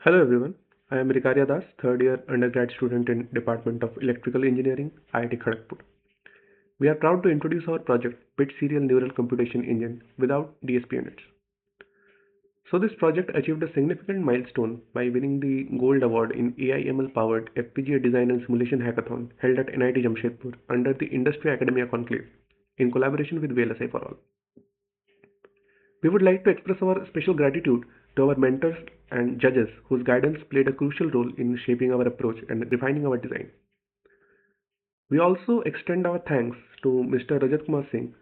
Hello everyone, I am Rikarya Das, third year undergrad student in Department of Electrical Engineering, IIT Kharagpur. We are proud to introduce our project Bit-Serial Neural Computation Engine without DSP units. So this project achieved a significant milestone by winning the Gold Award in AI/ML powered FPGA Design and Simulation Hackathon held at NIT Jamshedpur under the Industry Academia Conclave in collaboration with VLSI for All. We would like to express our special gratitude to our mentors and judges whose guidance played a crucial role in shaping our approach and refining our design. We also extend our thanks to Mr. Rajat Kumar Singh,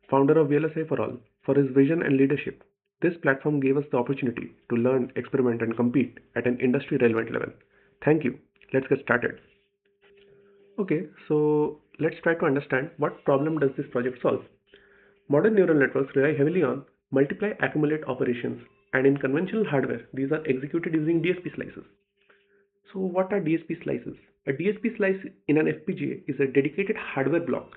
founder of VLSI for All, for his vision and leadership. This platform gave us the opportunity to learn, experiment, and compete at an industry relevant level. Thank you. Let's get started. Okay, so let's try to understand what problem does this project solve. Modern neural networks rely heavily on multiply accumulate operations, and in conventional hardware, these are executed using DSP slices. So, what are DSP slices? A DSP slice in an FPGA is a dedicated hardware block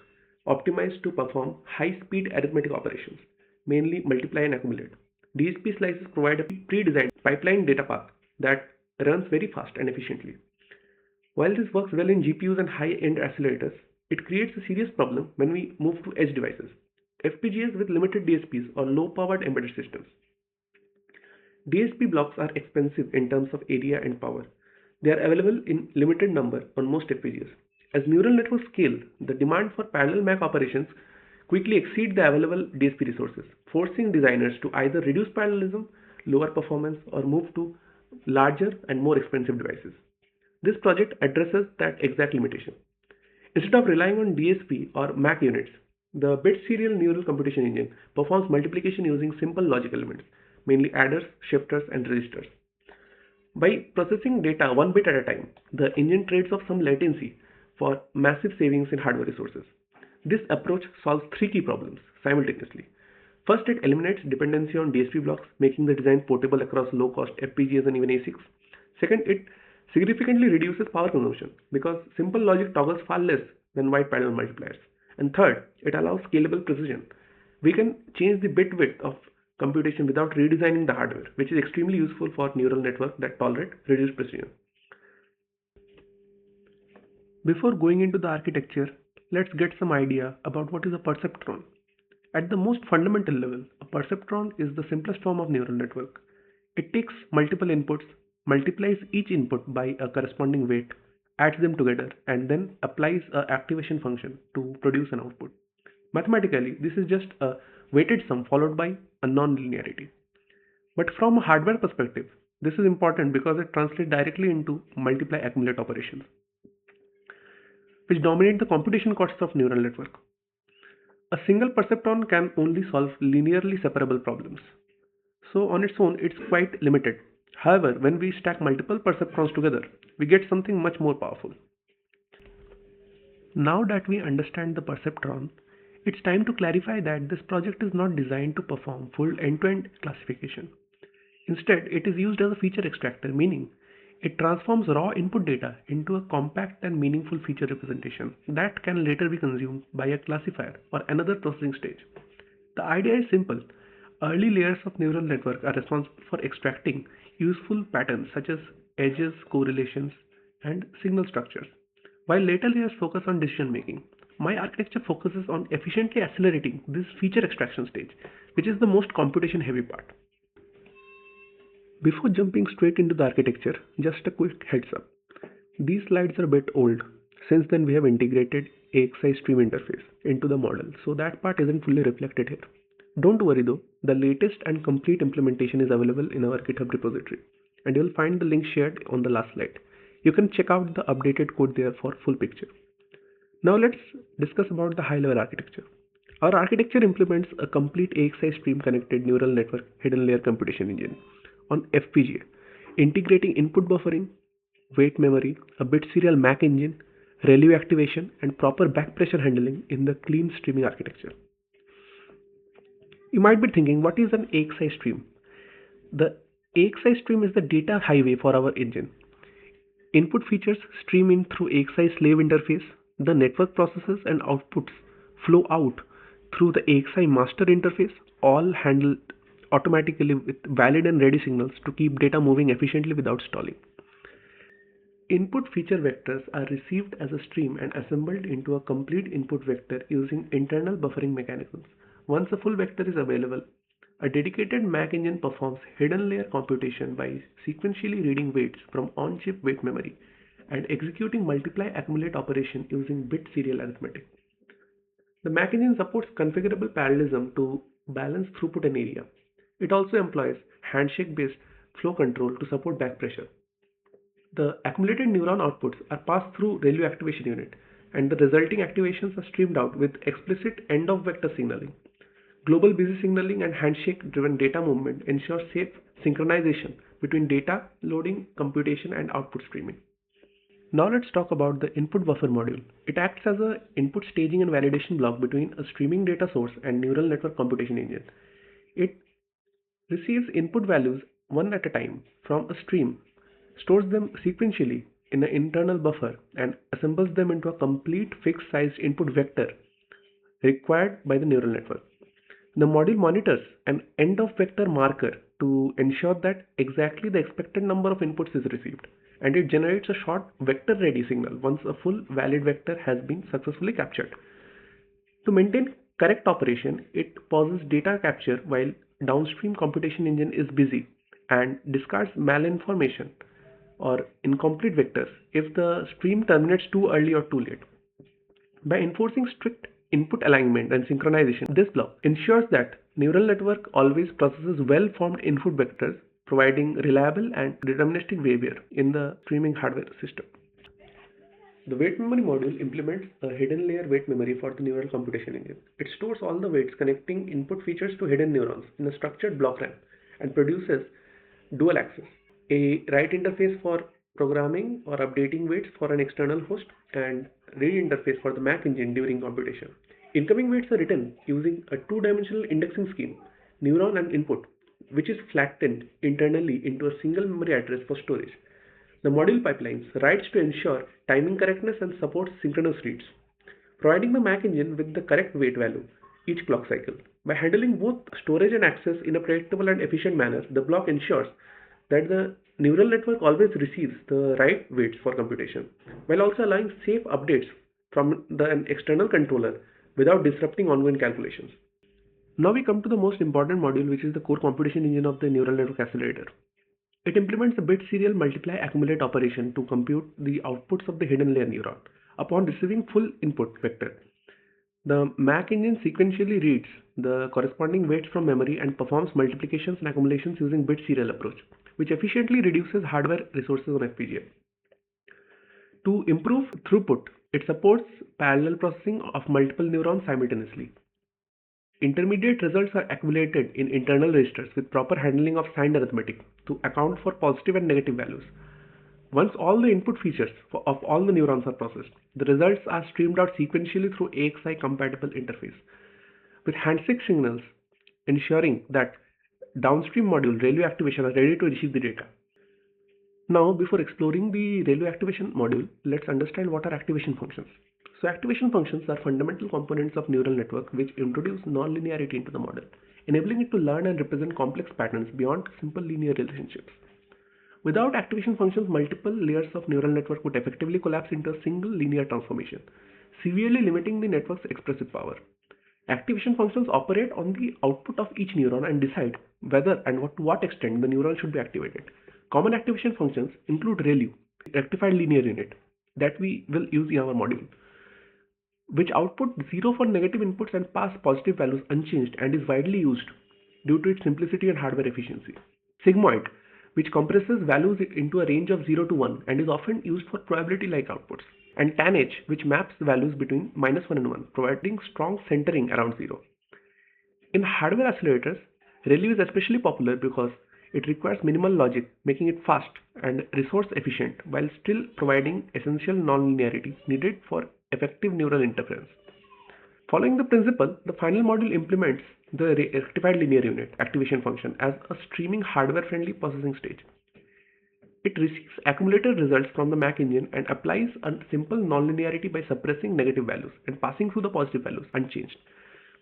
optimized to perform high speed arithmetic operations, mainly multiply and accumulate. DSP slices provide a pre designed pipeline data path that runs very fast and efficiently. While this works well in GPUs and high end accelerators, it creates a serious problem when we move to edge devices. FPGAs with limited DSPs or low powered embedded systems. DSP blocks are expensive in terms of area and power. They are available in limited number on most FPGAs. As neural networks scale, the demand for parallel MAC operations quickly exceed the available DSP resources, forcing designers to either reduce parallelism, lower performance, or move to larger and more expensive devices. This project addresses that exact limitation. Instead of relying on DSP or MAC units, the Bit-Serial Neural Computation Engine performs multiplication using simple logic elements, mainly adders, shifters, and registers. By processing data one bit at a time, the engine trades off some latency for massive savings in hardware resources. This approach solves three key problems simultaneously. First, it eliminates dependency on DSP blocks, making the design portable across low-cost FPGAs and even ASICs. Second, it significantly reduces power consumption because simple logic toggles far less than wide parallel multipliers. And third, it allows scalable precision. We can change the bit width of computation without redesigning the hardware, which is extremely useful for neural networks that tolerate reduced precision. Before going into the architecture, let's get some idea about what is a perceptron. At the most fundamental level, a perceptron is the simplest form of neural network. It takes multiple inputs, multiplies each input by a corresponding weight, adds them together, and then applies a activation function to produce an output. Mathematically, this is just a weighted sum followed by a non-linearity. But from a hardware perspective, this is important because it translates directly into multiply accumulate operations, which dominate the computation costs of neural network. A single perceptron can only solve linearly separable problems. So on its own, it's quite limited. However, when we stack multiple perceptrons together, we get something much more powerful. Now that we understand the perceptron, it's time to clarify that this project is not designed to perform full end-to-end classification. Instead, it is used as a feature extractor, meaning it transforms raw input data into a compact and meaningful feature representation that can later be consumed by a classifier or another processing stage. The idea is simple. Early layers of neural network are responsible for extracting useful patterns such as edges, correlations, and signal structures, while later layers focus on decision making. My architecture focuses on efficiently accelerating this feature extraction stage, which is the most computation heavy part. Before jumping straight into the architecture, just a quick heads up. These slides are a bit old. Since then, we have integrated AXI-Stream interface into the model, so that part isn't fully reflected here. Don't worry though, the latest and complete implementation is available in our GitHub repository, and you'll find the link shared on the last slide. You can check out the updated code there for full picture. Now let's discuss about the high-level architecture. Our architecture implements a complete AXI-Stream connected neural network hidden layer computation engine on FPGA, integrating input buffering, weight memory, a bit serial MAC engine, ReLU activation, and proper back pressure handling in the clean streaming architecture. You might be thinking, what is an AXI stream? The AXI stream is the data highway for our engine. Input features stream in through AXI slave interface. The network processes and outputs flow out through the AXI master interface, all handled automatically with valid and ready signals to keep data moving efficiently without stalling. Input feature vectors are received as a stream and assembled into a complete input vector using internal buffering mechanisms. Once a full vector is available, a dedicated Mac engine performs hidden layer computation by sequentially reading weights from on-chip weight memory and executing multiply accumulate operation using bit serial arithmetic. The Mac engine supports configurable parallelism to balance throughput and area. It also employs handshake-based flow control to support back pressure. The accumulated neuron outputs are passed through ReLU activation unit, and the resulting activations are streamed out with explicit end-of-vector signaling. Global busy signaling and handshake-driven data movement ensure safe synchronization between data loading, computation, and output streaming. Now let's talk about the input buffer module. It acts as an input staging and validation block between a streaming data source and neural network computation engine. It receives input values one at a time from a stream, stores them sequentially in an internal buffer, and assembles them into a complete fixed-sized input vector required by the neural network. The module monitors an end-of-vector marker to ensure that exactly the expected number of inputs is received, and it generates a short vector-ready signal once a full valid vector has been successfully captured. To maintain correct operation, it pauses data capture while downstream computation engine is busy and discards malinformation or incomplete vectors if the stream terminates too early or too late. By enforcing strict input alignment and synchronization, this block ensures that neural network always processes well-formed input vectors, providing reliable and deterministic behavior in the streaming hardware system. The weight memory module implements a hidden layer weight memory for the neural computation engine. It stores all the weights connecting input features to hidden neurons in a structured block RAM and produces dual access, a write interface for programming or updating weights for an external host, and read interface for the Mac engine during computation. Incoming weights are written using a two-dimensional indexing scheme, neuron and input, which is flattened internally into a single memory address for storage. The module pipelines writes to ensure timing correctness and supports synchronous reads, providing the Mac engine with the correct weight value each clock cycle. By handling both storage and access in a predictable and efficient manner, the block ensures that the neural network always receives the right weights for computation, while also allowing safe updates from an external controller without disrupting ongoing calculations. Now we come to the most important module, which is the core computation engine of the neural network accelerator. It implements a bit serial multiply accumulate operation to compute the outputs of the hidden layer neuron. Upon receiving full input vector, the Mac engine sequentially reads the corresponding weights from memory and performs multiplications and accumulations using bit serial approach, which efficiently reduces hardware resources on FPGA. To improve throughput, it supports parallel processing of multiple neurons simultaneously. Intermediate results are accumulated in internal registers with proper handling of signed arithmetic to account for positive and negative values. Once all the input features of all the neurons are processed, the results are streamed out sequentially through AXI compatible interface, with handshake signals ensuring that downstream module ReLU activation are ready to receive the data. Now, before exploring the ReLU activation module, let's understand what are activation functions. So activation functions are fundamental components of neural network which introduce non-linearity into the model, enabling it to learn and represent complex patterns beyond simple linear relationships. Without activation functions, multiple layers of neural network would effectively collapse into a single linear transformation, severely limiting the network's expressive power. Activation functions operate on the output of each neuron and decide whether and to what extent the neuron should be activated. Common activation functions include ReLU, rectified linear unit, that we will use in our module, which output 0 for negative inputs and pass positive values unchanged and is widely used due to its simplicity and hardware efficiency. Sigmoid, which compresses values into a range of 0 to 1 and is often used for probability-like outputs. And tanh, which maps values between -1 and 1, providing strong centering around 0. In hardware accelerators, ReLU is especially popular because it requires minimal logic, making it fast and resource efficient while still providing essential nonlinearity needed for effective neural interference. Following the principle, the final module implements the rectified linear unit activation function as a streaming hardware-friendly processing stage. It receives accumulated results from the Mac engine and applies a simple nonlinearity by suppressing negative values and passing through the positive values unchanged.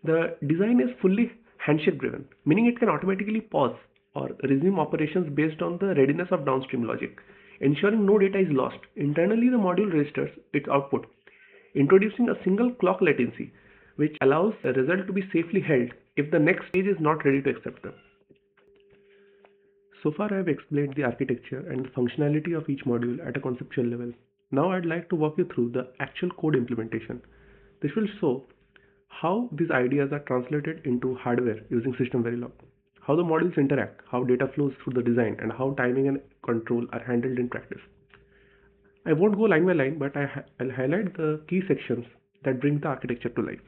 The design is fully handshake driven, meaning it can automatically pause or resume operations based on the readiness of downstream logic, ensuring no data is lost. Internally, the module registers its output, introducing a single clock latency, which allows the result to be safely held if the next stage is not ready to accept them. So far, I have explained the architecture and the functionality of each module at a conceptual level. Now, I'd like to walk you through the actual code implementation. This will show how these ideas are translated into hardware using SystemVerilog, how the modules interact, how data flows through the design, and how timing and control are handled in practice. I won't go line by line, but I'll highlight the key sections that bring the architecture to life.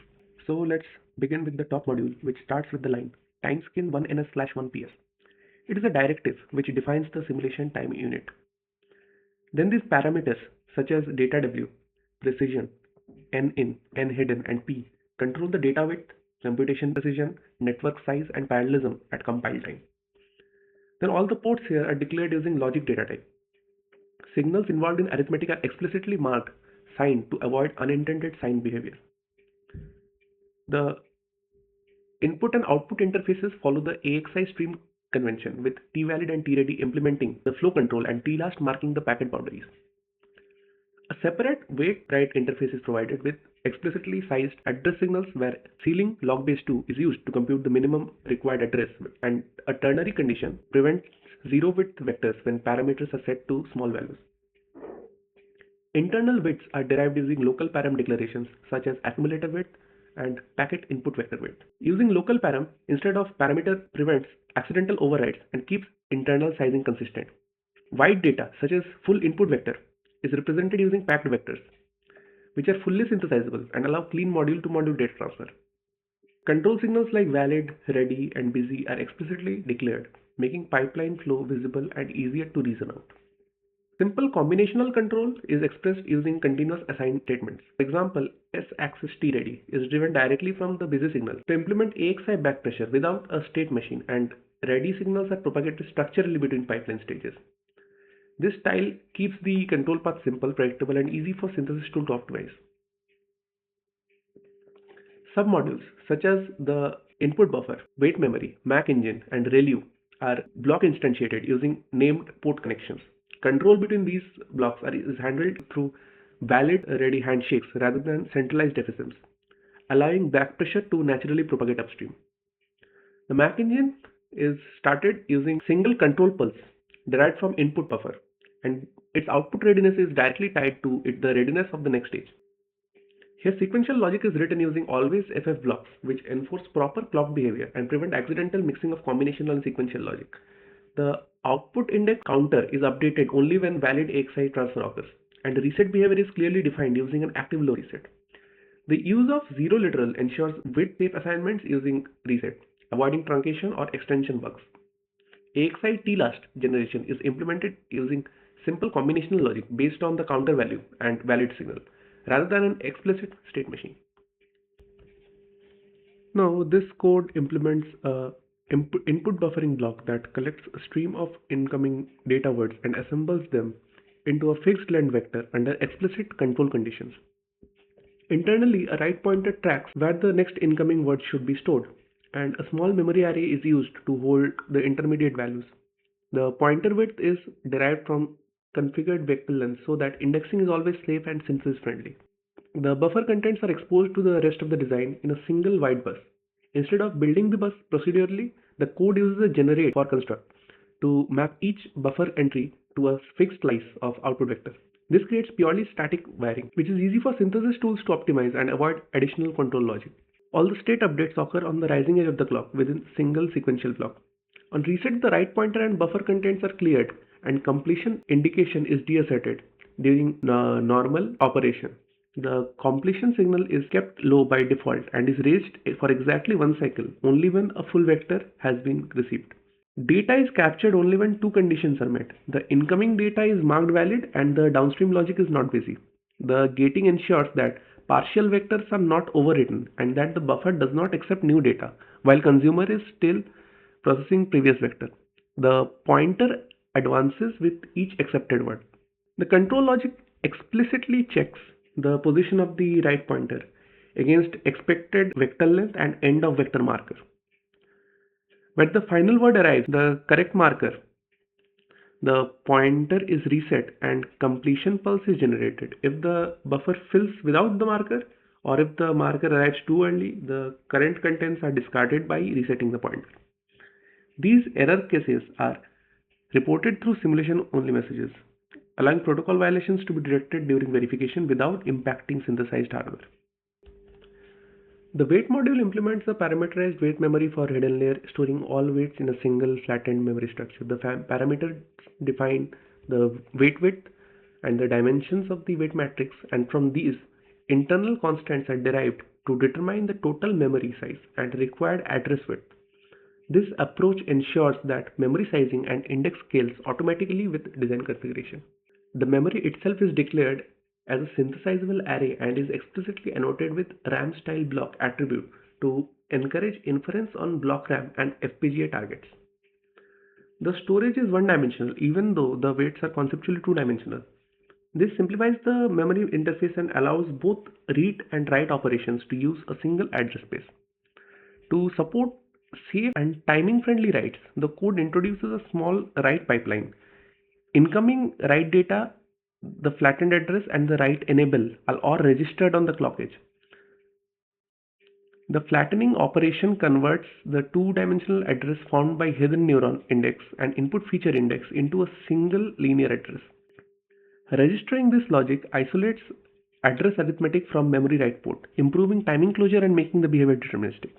So let's begin with the top module, which starts with the line timescale 1ns/1ps. It is a directive which defines the simulation time unit. Then these parameters such as data W, precision, N in, N hidden, and P control the data width, computation precision, network size, and parallelism at compile time. Then all the ports here are declared using logic data type. Signals involved in arithmetic are explicitly marked signed to avoid unintended sign behavior. The input and output interfaces follow the AXI-Stream convention with T-valid and T-ready implementing the flow control and T-last marking the packet boundaries. A separate wait-write interface is provided with explicitly sized address signals where ceiling log base 2 is used to compute the minimum required address, and a ternary condition prevents zero width vectors when parameters are set to small values. Internal widths are derived using local param declarations such as accumulator width and packet input vector width. Using local param instead of parameter prevents accidental overrides and keeps internal sizing consistent. Wide data such as full input vector is represented using packed vectors, which are fully synthesizable and allow clean module to module data transfer. Control signals like valid, ready, and busy are explicitly declared, making pipeline flow visible and easier to reason out. Simple combinational control is expressed using continuous assign statements. For example, S-axis T-ready is driven directly from the busy signal to implement AXI back pressure without a state machine, and ready signals are propagated structurally between pipeline stages. This style keeps the control path simple, predictable, and easy for synthesis tool to optimize. Submodules such as the input buffer, wait memory, Mac engine, and ReLU are block instantiated using named port connections. Control between these blocks is handled through valid ready handshakes rather than centralized FSMs, allowing back pressure to naturally propagate upstream. The Mac engine is started using single control pulse derived from input buffer, and its output readiness is directly tied to the readiness of the next stage. Here, sequential logic is written using always FF blocks, which enforce proper clock behavior and prevent accidental mixing of combinational and sequential logic. The output index counter is updated only when valid AXI transfer occurs, and the reset behavior is clearly defined using an active low reset. The use of zero literal ensures width safe assignments using reset, avoiding truncation or extension bugs. AXI T-last generation is implemented using simple combinational logic based on the counter value and valid signal, rather than an explicit state machine. Now, this code implements a input buffering block that collects a stream of incoming data words and assembles them into a fixed length vector under explicit control conditions. Internally, a write pointer tracks where the next incoming word should be stored, and a small memory array is used to hold the intermediate values. The pointer width is derived from configured vector length so that indexing is always safe and synthesis friendly. The buffer contents are exposed to the rest of the design in a single wide bus. Instead of building the bus procedurally, the code uses a generate for construct to map each buffer entry to a fixed slice of output vector. This creates purely static wiring, which is easy for synthesis tools to optimize and avoid additional control logic. All the state updates occur on the rising edge of the clock within single sequential block. On reset, the write pointer and buffer contents are cleared and completion indication is deasserted during normal operation. The completion signal is kept low by default and is raised for exactly one cycle only when a full vector has been received. Data is captured only when two conditions are met. The incoming data is marked valid and the downstream logic is not busy. The gating ensures that partial vectors are not overwritten and that the buffer does not accept new data while consumer is still processing previous vector. The pointer advances with each accepted word. The control logic explicitly checks the position of the write pointer against expected vector length and end of vector marker. When the final word arrives, the correct marker, the pointer is reset and completion pulse is generated. If the buffer fills without the marker, or if the marker arrives too early, the current contents are discarded by resetting the pointer. These error cases are reported through simulation-only messages, allowing protocol violations to be detected during verification without impacting synthesized hardware. The weight module implements a parameterized weight memory for hidden layer, storing all weights in a single flattened memory structure. The parameters define the weight width and the dimensions of the weight matrix, and from these, internal constants are derived to determine the total memory size and required address width. This approach ensures that memory sizing and index scales automatically with design configuration. The memory itself is declared as a synthesizable array and is explicitly annotated with RAM-style block attribute to encourage inference on block RAM and FPGA targets. The storage is one-dimensional even though the weights are conceptually two-dimensional. This simplifies the memory interface and allows both read and write operations to use a single address space. To support safe and timing-friendly writes, the code introduces a small write pipeline. Incoming write data, the flattened address, and the write enable are all registered on the clock edge. The flattening operation converts the two-dimensional address formed by hidden neuron index and input feature index into a single linear address. Registering this logic isolates address arithmetic from memory write port, improving timing closure and making the behavior deterministic.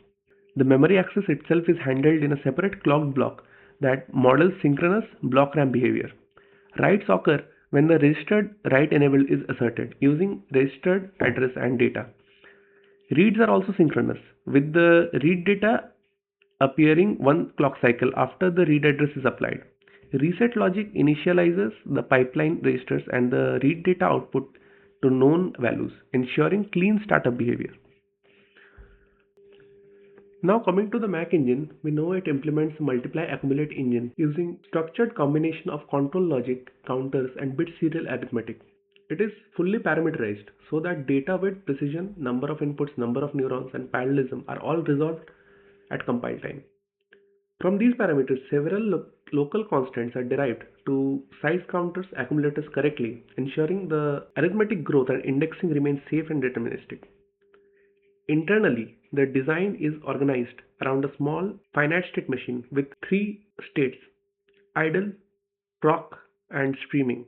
The memory access itself is handled in a separate clocked block that models synchronous block RAM behavior. Writes occur when the registered write enable is asserted using registered address and data. Reads are also synchronous, with the read data appearing one clock cycle after the read address is applied. Reset logic initializes the pipeline registers and the read data output to known values, ensuring clean startup behavior. Now coming to the Mac engine, we know it implements multiply accumulate engine using structured combination of control logic, counters and bit serial arithmetic. It is fully parameterized so that data width, precision, number of inputs, number of neurons and parallelism are all resolved at compile time. From these parameters, several local constants are derived to size counters accumulators correctly, ensuring the arithmetic growth and indexing remains safe and deterministic. Internally, the design is organized around a small finite state machine with three states: idle, proc, and streaming.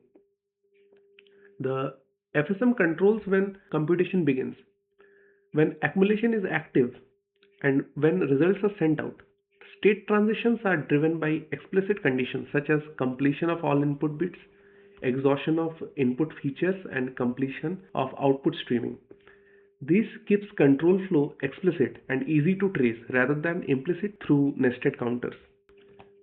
The FSM controls when computation begins, when accumulation is active, and when results are sent out. State transitions are driven by explicit conditions such as completion of all input bits, exhaustion of input features, and completion of output streaming. This keeps control flow explicit and easy to trace rather than implicit through nested counters.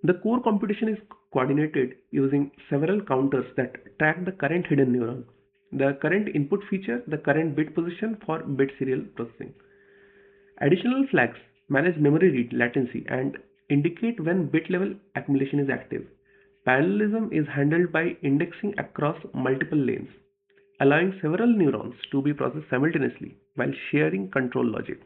The core computation is coordinated using several counters that track the current hidden neuron, the current input feature, the current bit position for bit serial processing. Additional flags manage memory read latency and indicate when bit level accumulation is active. Parallelism is handled by indexing across multiple lanes, allowing several neurons to be processed simultaneously while sharing control logic.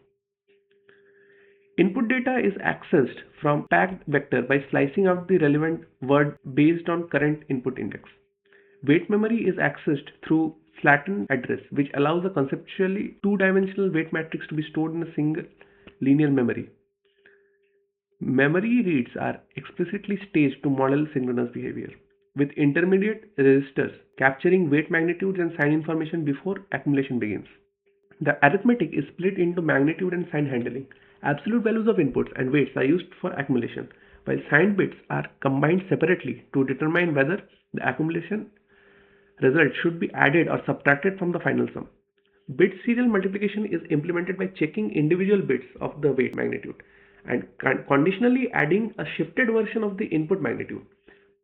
Input data is accessed from packed vector by slicing out the relevant word based on current input index. Weight memory is accessed through flattened address, which allows a conceptually two-dimensional weight matrix to be stored in a single linear memory. Memory reads are explicitly staged to model synchronous behavior, with intermediate registers capturing weight magnitudes and sign information before accumulation begins. The arithmetic is split into magnitude and sign handling. Absolute values of inputs and weights are used for accumulation, while signed bits are combined separately to determine whether the accumulation result should be added or subtracted from the final sum. Bit serial multiplication is implemented by checking individual bits of the weight magnitude and conditionally adding a shifted version of the input magnitude.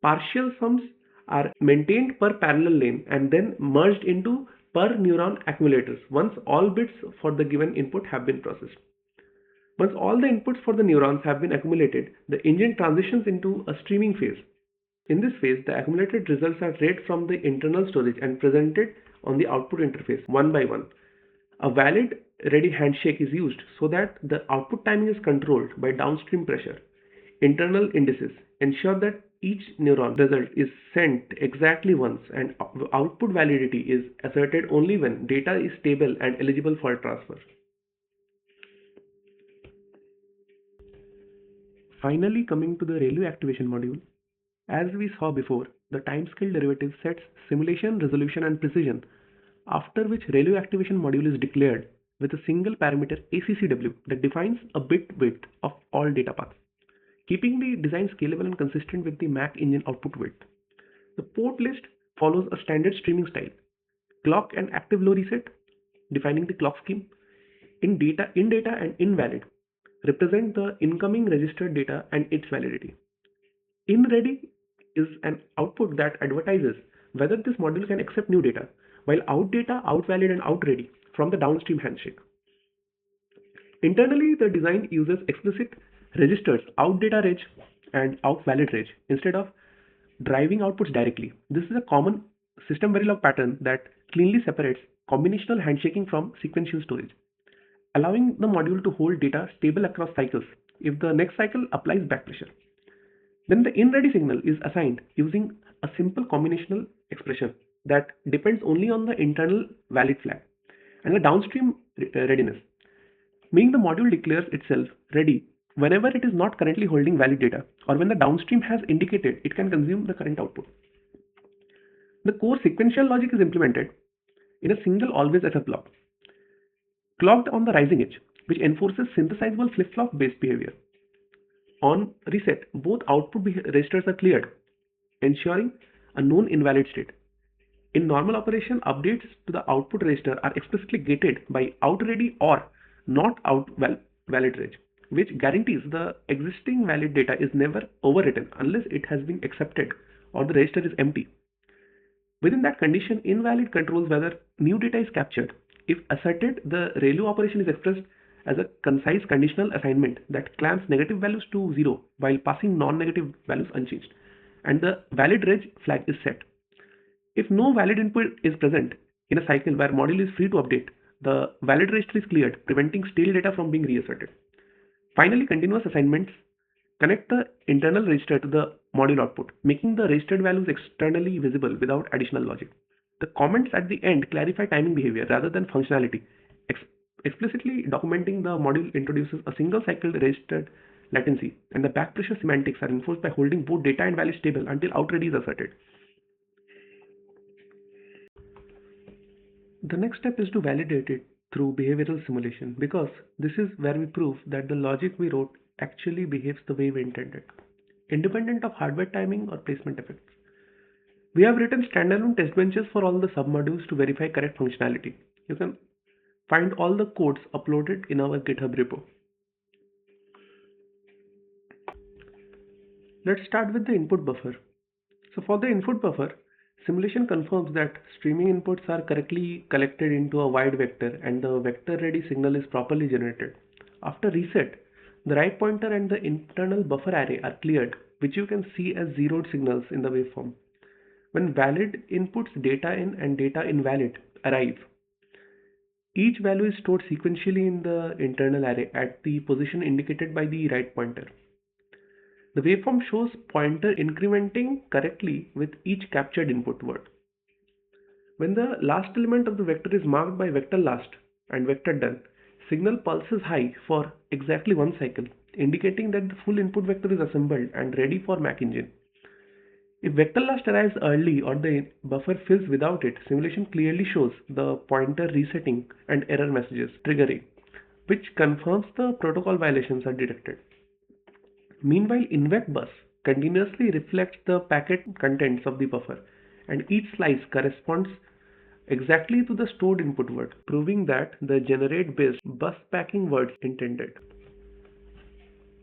Partial sums are maintained per parallel lane and then merged into per neuron accumulators once all bits for the given input have been processed. Once all the inputs for the neurons have been accumulated, the engine transitions into a streaming phase. In this phase, the accumulated results are read from the internal storage and presented on the output interface one by one. A valid ready handshake is used so that the output timing is controlled by downstream pressure. Internal indices ensure that each neuron result is sent exactly once, and output validity is asserted only when data is stable and eligible for transfer. Finally, coming to the ReLU activation module, as we saw before, the timescale derivative sets simulation, resolution, and precision, after which ReLU activation module is declared with a single parameter ACCW that defines a bit width of all data paths, keeping the design scalable and consistent with the Mac engine output width. The port list follows a standard streaming style: clock and active low reset, defining the clock scheme. In data and invalid represent the incoming registered data and its validity. In-ready is an output that advertises whether this module can accept new data, while out data, out valid, and out ready from the downstream handshake. Internally, the design uses explicit registers out data reg and out valid reg instead of driving outputs directly. This is a common SystemVerilog pattern that cleanly separates combinational handshaking from sequential storage, allowing the module to hold data stable across cycles if the next cycle applies back pressure. Then the in-ready signal is assigned using a simple combinational expression that depends only on the internal valid flag and the downstream readiness, meaning the module declares itself ready whenever it is not currently holding valid data or when the downstream has indicated it can consume the current output. The core sequential logic is implemented in a single always FF block, clocked on the rising edge, which enforces synthesizable flip-flop based behavior. On reset, both output registers are cleared, ensuring a known invalid state. In normal operation, updates to the output register are explicitly gated by outReady or not out valid reg, which guarantees the existing valid data is never overwritten unless it has been accepted or the register is empty. Within that condition, invalid controls whether new data is captured. If asserted, the ReLU operation is expressed as a concise conditional assignment that clamps negative values to 0 while passing non-negative values unchanged, and the valid reg flag is set. If no valid input is present in a cycle where module is free to update, the valid register is cleared, preventing stale data from being reasserted. Finally, continuous assignments connect the internal register to the module output, making the registered values externally visible without additional logic. The comments at the end clarify timing behavior rather than functionality, explicitly documenting the module introduces a single cycle registered latency, and the backpressure semantics are enforced by holding both data and value stable until outReady is asserted. The next step is to validate it through behavioral simulation, because this is where we prove that the logic we wrote actually behaves the way we intended, independent of hardware timing or placement effects. We have written standalone test benches for all the submodules to verify correct functionality. You can find all the codes uploaded in our GitHub repo. Let's start with the input buffer. So for the input buffer, simulation confirms that streaming inputs are correctly collected into a wide vector and the vector ready signal is properly generated. After reset, the right pointer and the internal buffer array are cleared, which you can see as zeroed signals in the waveform. When valid inputs data in and data invalid arrive, each value is stored sequentially in the internal array at the position indicated by the right pointer. The waveform shows pointer incrementing correctly with each captured input word. When the last element of the vector is marked by vector last and vector done, signal pulses high for exactly one cycle, indicating that the full input vector is assembled and ready for Mac engine. If vector last arrives early or the buffer fills without it, simulation clearly shows the pointer resetting and error messages triggering, which confirms the protocol violations are detected. Meanwhile, invec bus continuously reflects the packet contents of the buffer, and each slice corresponds exactly to the stored input word, proving that the generate based bus packing words intended.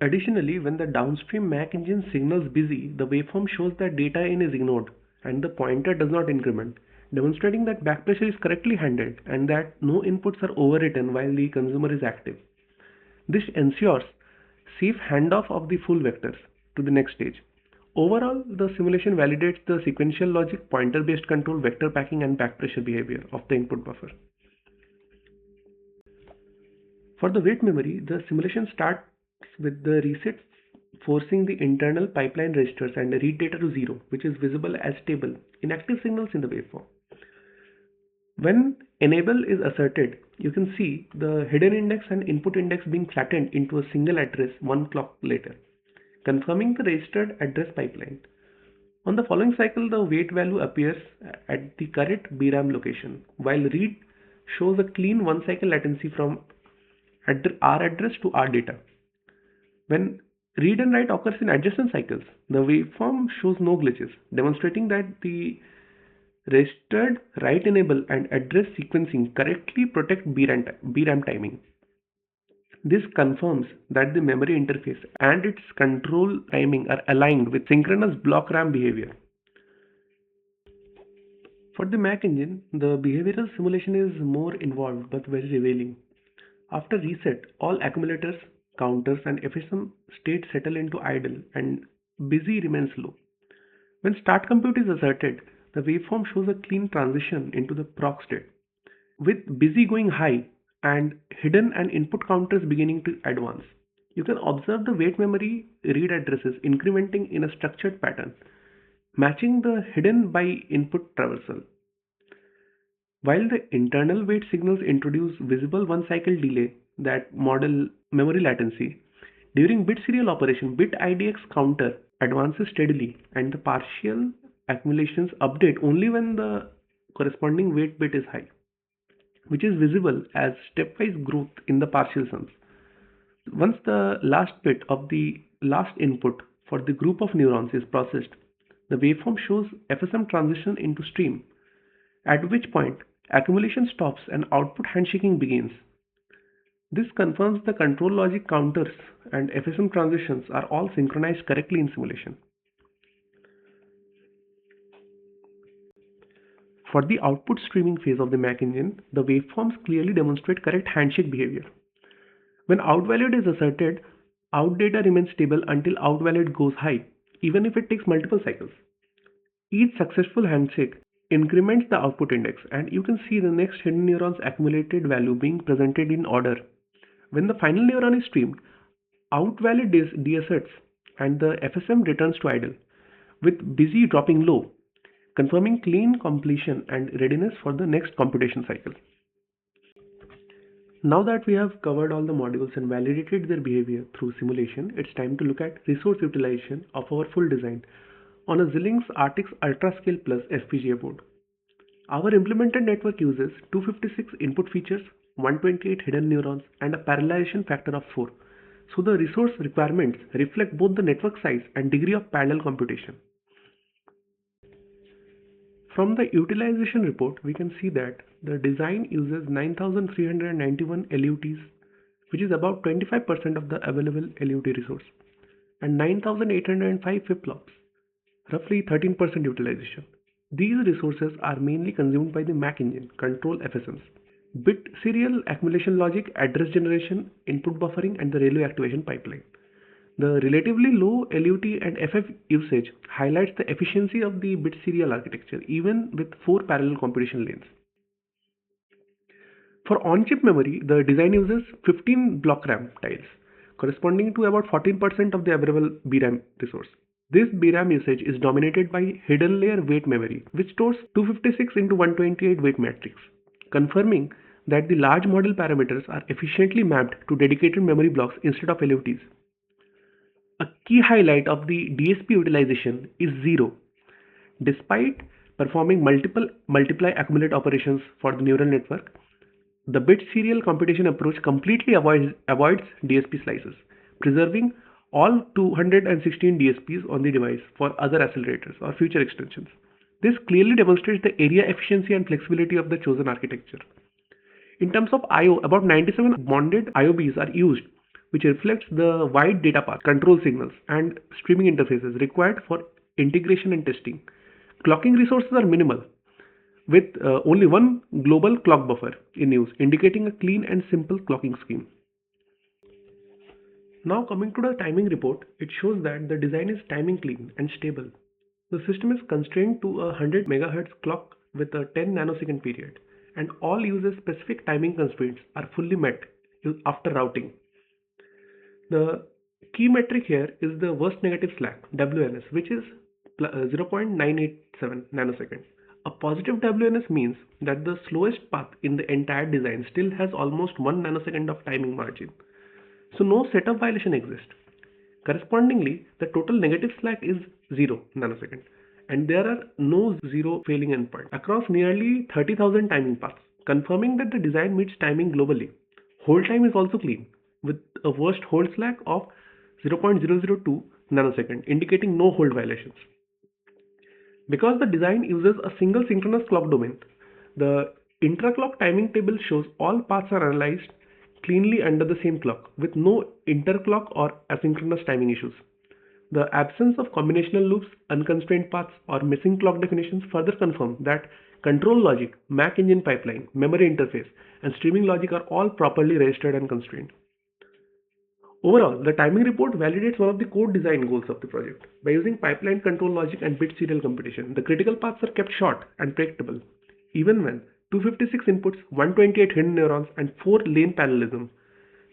Additionally, when the downstream Mac engine signals busy, the waveform shows that data in is ignored and the pointer does not increment, demonstrating that backpressure is correctly handled and that no inputs are overwritten while the consumer is active. This ensures safe handoff of the full vectors to the next stage. Overall, the simulation validates the sequential logic, pointer-based control, vector packing, and backpressure behavior of the input buffer. For the wait memory, the simulation starts with the reset forcing the internal pipeline registers and read data to zero, which is visible as stable, inactive signals in the waveform. When enable is asserted, you can see the hidden index and input index being flattened into a single address one clock later, confirming the registered address pipeline. On the following cycle, the wait value appears at the correct BRAM location, while read shows a clean one cycle latency from R address to R data. When read and write occurs in adjacent cycles, the waveform shows no glitches, demonstrating that the registered write enable and address sequencing correctly protect BRAM timing. This confirms that the memory interface and its control timing are aligned with synchronous block RAM behavior. For the Mac engine, the behavioral simulation is more involved but very revealing. After reset, all accumulators, counters, and FSM states settle into idle and busy remains low. When start compute is asserted, the waveform shows a clean transition into the proc state, with busy going high and hidden and input counters beginning to advance. You can observe the wait memory read addresses incrementing in a structured pattern, matching the hidden by input traversal. While the internal wait signals introduce visible one cycle delay that model memory latency, during bit serial operation, bit IDX counter advances steadily and the partial accumulations update only when the corresponding wait bit is high, which is visible as stepwise growth in the partial sums. Once the last bit of the last input for the group of neurons is processed, the waveform shows FSM transition into stream, at which point accumulation stops and output handshaking begins. This confirms the control logic counters and FSM transitions are all synchronized correctly in simulation. For the output streaming phase of the Mac engine, the waveforms clearly demonstrate correct handshake behavior. When out valid is asserted, out data remains stable until out valid goes high, even if it takes multiple cycles. Each successful handshake increments the output index, and you can see the next hidden neuron's accumulated value being presented in order. When the final neuron is streamed, out valid deasserts and the FSM returns to idle, with busy dropping low, confirming clean completion and readiness for the next computation cycle. Now that we have covered all the modules and validated their behavior through simulation, it's time to look at resource utilization of our full design on a Xilinx RTX UltraScale Plus FPGA board. Our implemented network uses 256 input features, 128 hidden neurons, and a parallelization factor of 4. So the resource requirements reflect both the network size and degree of parallel computation. From the utilization report, we can see that the design uses 9391 LUTs, which is about 25% of the available LUT resource, and 9805 flip-flops, roughly 13% utilization. These resources are mainly consumed by the Mac engine, control FSMs, bit serial accumulation logic, address generation, input buffering, and the ReLU activation pipeline. The relatively low LUT and FF usage highlights the efficiency of the bit serial architecture, even with 4 parallel computation lanes. For on-chip memory, the design uses 15 block RAM tiles, corresponding to about 14% of the available BRAM resource. This BRAM usage is dominated by hidden layer weight memory, which stores 256 into 128 weight matrix, confirming that the large model parameters are efficiently mapped to dedicated memory blocks instead of LUTs. A key highlight of the DSP utilization is zero. Despite performing multiple multiply accumulate operations for the neural network, the bit serial computation approach completely avoids DSP slices, preserving all 216 DSPs on the device for other accelerators or future extensions. This clearly demonstrates the area efficiency and flexibility of the chosen architecture. In terms of I/O, about 97 bonded IOBs are used, which reflects the wide data path, control signals, and streaming interfaces required for integration and testing. Clocking resources are minimal, with only one global clock buffer in use, indicating a clean and simple clocking scheme. Now coming to the timing report, it shows that the design is timing clean and stable. The system is constrained to a 100 MHz clock with a 10 nanosecond period, and all user specific timing constraints are fully met after routing. The Key metric here is the worst negative slack, WNS, which is 0.987 nanosecond. A positive WNS means that the slowest path in the entire design still has almost 1 nanosecond of timing margin. So no setup violation exists. Correspondingly, the total negative slack is 0 nanosecond, and there are no zero failing endpoints across nearly 30,000 timing paths, confirming that the design meets timing globally. Hold time is also clean, with a worst hold slack of 0.002 nanosecond, indicating no hold violations. Because the design uses a single synchronous clock domain, the intra-clock timing table shows all paths are analyzed cleanly under the same clock, with no interclock or asynchronous timing issues. The absence of combinational loops, unconstrained paths, or missing clock definitions further confirm that control logic, Mac engine pipeline, memory interface, and streaming logic are all properly registered and constrained. Overall, the timing report validates one of the core design goals of the project. By using pipeline control logic and bit serial computation, the critical paths are kept short and predictable, even when 256 inputs, 128 hidden neurons, and 4 lane parallelism.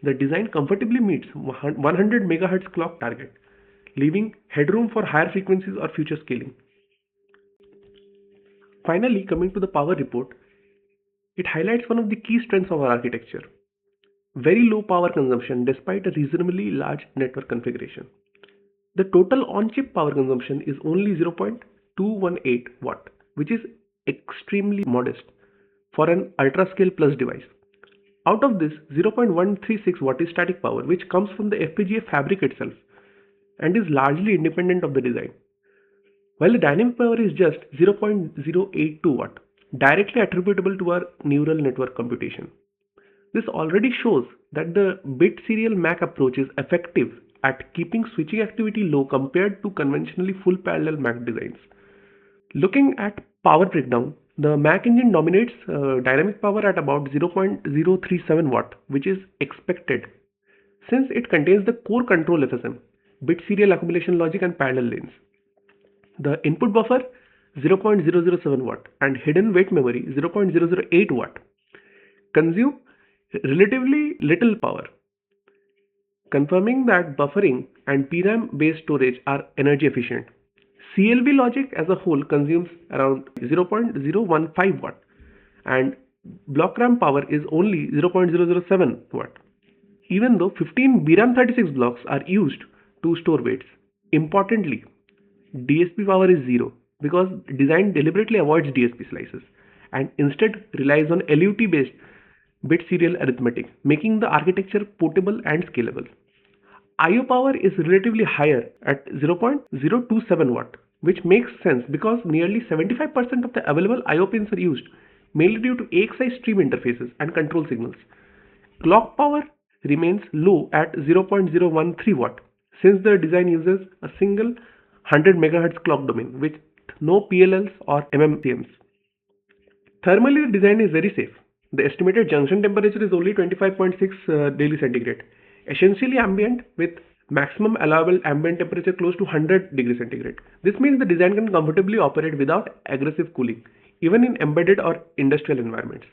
The design comfortably meets 100 MHz clock target, leaving headroom for higher frequencies or future scaling. Finally, coming to the power report, it highlights one of the key strengths of our architecture: very low power consumption despite a reasonably large network configuration. The total on-chip power consumption is only 0.218 watt, which is extremely modest for an ultra-scale plus device. Out of this, 0.136 watt is static power, which comes from the FPGA fabric itself and is largely independent of the design, while the dynamic power is just 0.082 watt, directly attributable to our neural network computation. This already shows that the bit serial MAC approach is effective at keeping switching activity low compared to conventionally full parallel MAC designs. Looking at power breakdown, the MAC engine dominates dynamic power at about 0.037 watt, which is expected since it contains the core control FSM, bit serial accumulation logic, and parallel lanes. The input buffer 0.007 watt and hidden weight memory 0.008 watt consume relatively little power, confirming that buffering and PRAM based storage are energy efficient. CLB logic as a whole consumes around 0.015 watt and block RAM power is only 0.007 watt. Even though 15 BRAM36 blocks are used to store weights, importantly, DSP power is zero because design deliberately avoids DSP slices and instead relies on LUT based bit serial arithmetic, making the architecture portable and scalable. IO power is relatively higher at 0.027 watt, which makes sense because nearly 75% of the available IO pins are used, mainly due to AXI-Stream interfaces and control signals. Clock power remains low at 0.013 watt since the design uses a single 100 MHz clock domain with no PLLs or MMCMs. Thermally, the design is very safe. The estimated junction temperature is only 25.6 degrees centigrade, essentially ambient with maximum allowable ambient temperature close to 100 degrees centigrade. This means the design can comfortably operate without aggressive cooling, even in embedded or industrial environments.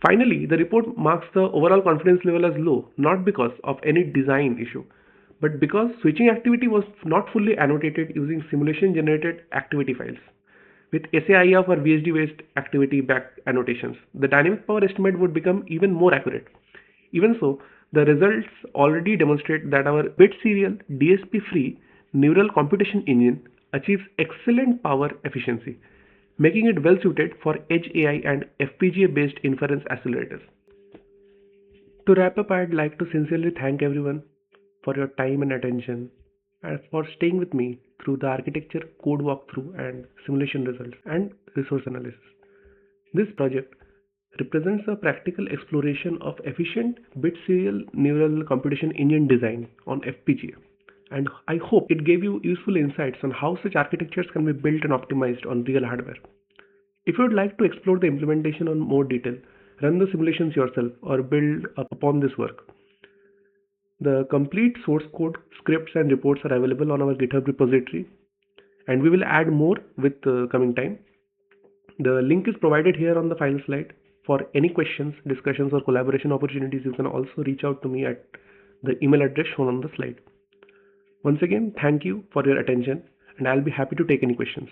Finally, the report marks the overall confidence level as low, not because of any design issue, but because switching activity was not fully annotated using simulation generated activity files. With SAIF or VHD based activity backed annotations, the dynamic power estimate would become even more accurate. Even so, the results already demonstrate that our bit serial DSP free neural computation engine achieves excellent power efficiency, making it well suited for edge AI and FPGA based inference accelerators. To wrap up, I'd like to sincerely thank everyone for your time and attention and for staying with me through the architecture code walkthrough and simulation results and resource analysis. This project represents a practical exploration of efficient bit serial neural computation engine design on FPGA. And I hope it gave you useful insights on how such architectures can be built and optimized on real hardware. If you would like to explore the implementation in more detail, run the simulations yourself or build upon this work. The complete source code, scripts and reports are available on our GitHub repository and we will add more with coming time. The link is provided here on the final slide. For any questions, discussions or collaboration opportunities, you can also reach out to me at the email address shown on the slide. Once again, thank you for your attention, and I'll be happy to take any questions.